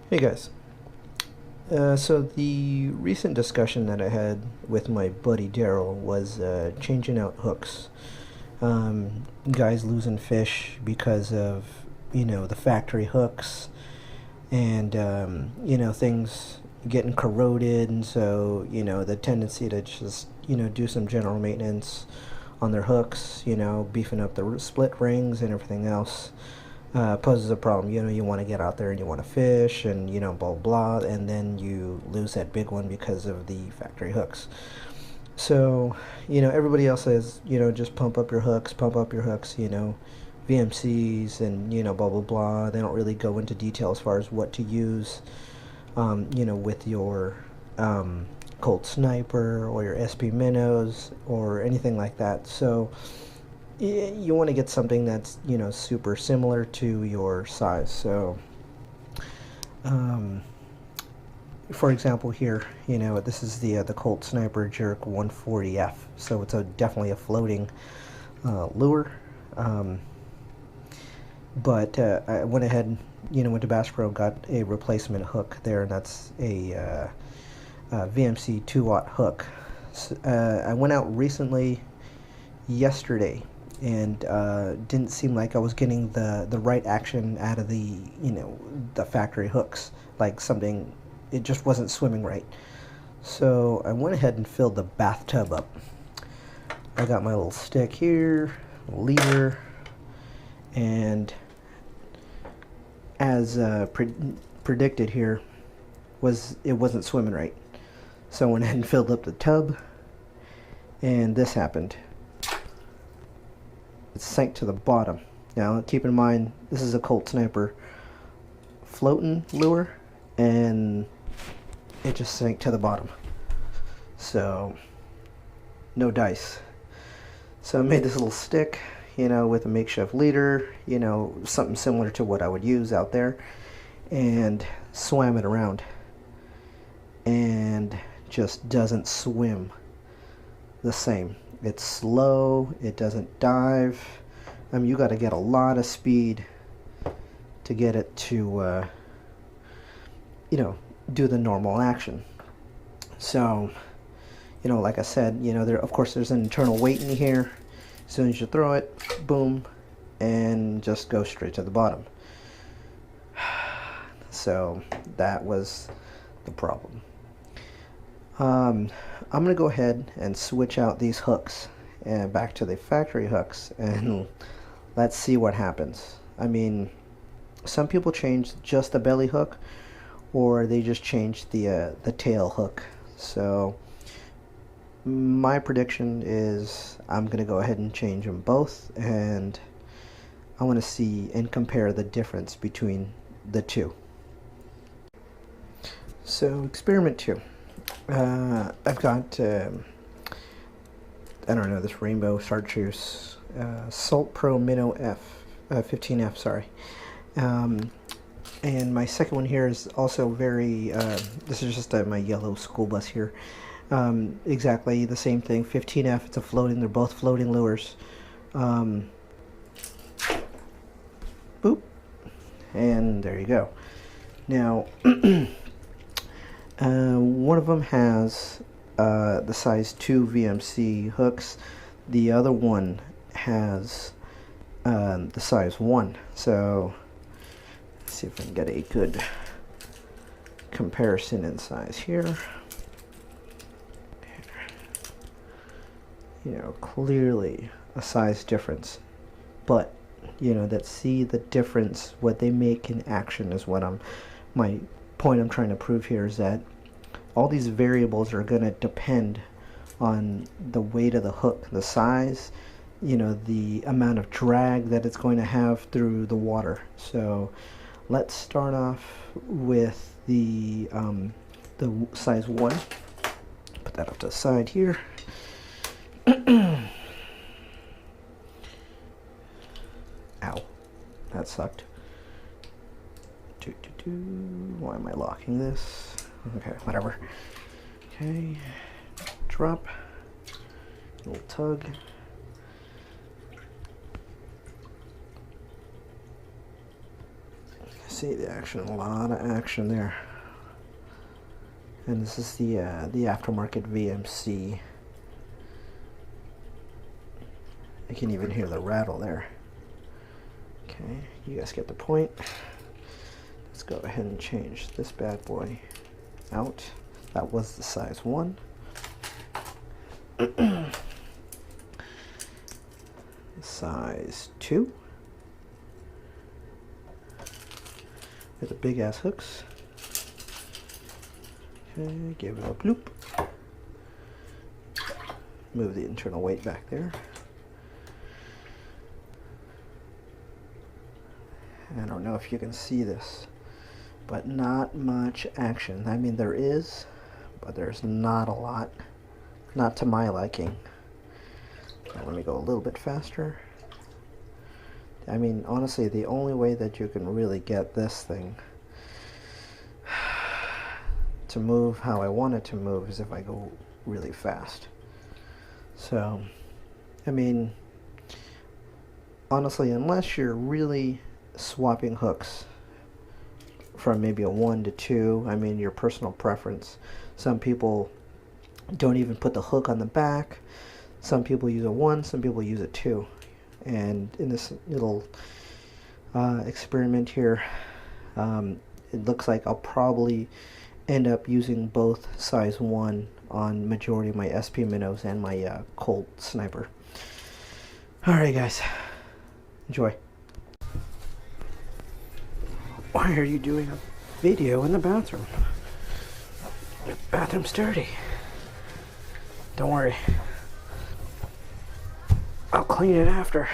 Hey guys. So the recent discussion that I had with my buddy Daryl was changing out hooks. Guys losing fish because of the factory hooks and things getting corroded, and so the tendency to just do some general maintenance on their hooks, beefing up the split rings and everything else poses a problem. You want to get out there and you want to fish and blah blah, and then you lose that big one because of the factory hooks. So everybody else says just pump up your hooks, VMCs and blah blah blah. They don't really go into detail as far as what to use, with your Colt Sniper or your SP Minnows or anything like that. So you want to get something that's super similar to your size. So for example here, this is the Colt Sniper Jerk 140F, so it's definitely a floating lure. But I went ahead, went to Bass Pro, got a replacement hook there, and that's a VMC 2-aught hook. So, I went out recently yesterday, and didn't seem like I was getting the right action out of the factory hooks. Like something, it just wasn't swimming right. So I went ahead and filled the bathtub up. I got my little stick here, leader, and as predicted here, it wasn't swimming right. So I went ahead and filled up the tub, and this happened. It sank to the bottom. Now keep in mind, this is a Colt Sniper floating lure, and it just sank to the bottom. So no dice. So I made this little stick, with a makeshift leader, something similar to what I would use out there, and swam it around, and just doesn't swim the same. It's slow, it doesn't dive. I mean, you got to get a lot of speed to get it to do the normal action. So like I said, of course there's an internal weight in here. As soon as you throw it, boom, and just go straight to the bottom. So that was the problem. I'm gonna go ahead and switch out these hooks and back to the factory hooks, and let's see what happens. I mean, some people change just the belly hook, or they just change the tail hook. So my prediction is I'm gonna go ahead and change them both, and I want to see and compare the difference between the two. So experiment 2. I've got I don't know, this rainbow chartreuse Salt Pro Minnow F 15F, sorry. And my second one here is also very this is just my yellow school bus here. Exactly the same thing, 15F. It's a floating, they're both floating lures. Boop, and there you go. Now one of them has the size 2 VMC hooks. The other one has the size 1. So let's see if I can get a good comparison in size here. Clearly a size difference, but see the difference, what they make in action is what my point I'm trying to prove here, is that all these variables are going to depend on the weight of the hook, the size, the amount of drag that it's going to have through the water. So let's start off with the size 1. Put that off to the side here. Ow, that sucked. Why am I locking this? Okay, whatever. Okay, drop, little tug. see the action, a lot of action there. And this is the aftermarket VMC. I can even hear the rattle there. Okay, you guys get the point. Let's go ahead and change this bad boy out. That was the size 1. Size 2. With the big ass hooks. Okay, give it a bloop. Move the internal weight back there. I don't know if you can see this, but not much action. I mean, there is, but there's not a lot. Not to my liking. Okay, let me go a little bit faster. I mean, honestly, the only way that you can really get this thing to move how I want it to move is if I go really fast. So, I mean, honestly, unless you're really swapping hooks from maybe a 1 to 2, I mean, your personal preference. Some people don't even put the hook on the back. Some people use a 1, some people use a 2. And in this little experiment here, it looks like I'll probably end up using both size 1 on majority of my SP minnows and my Colt sniper. Alright guys, enjoy. Why are you doing a video in the bathroom? The bathroom's dirty. Don't worry, I'll clean it after.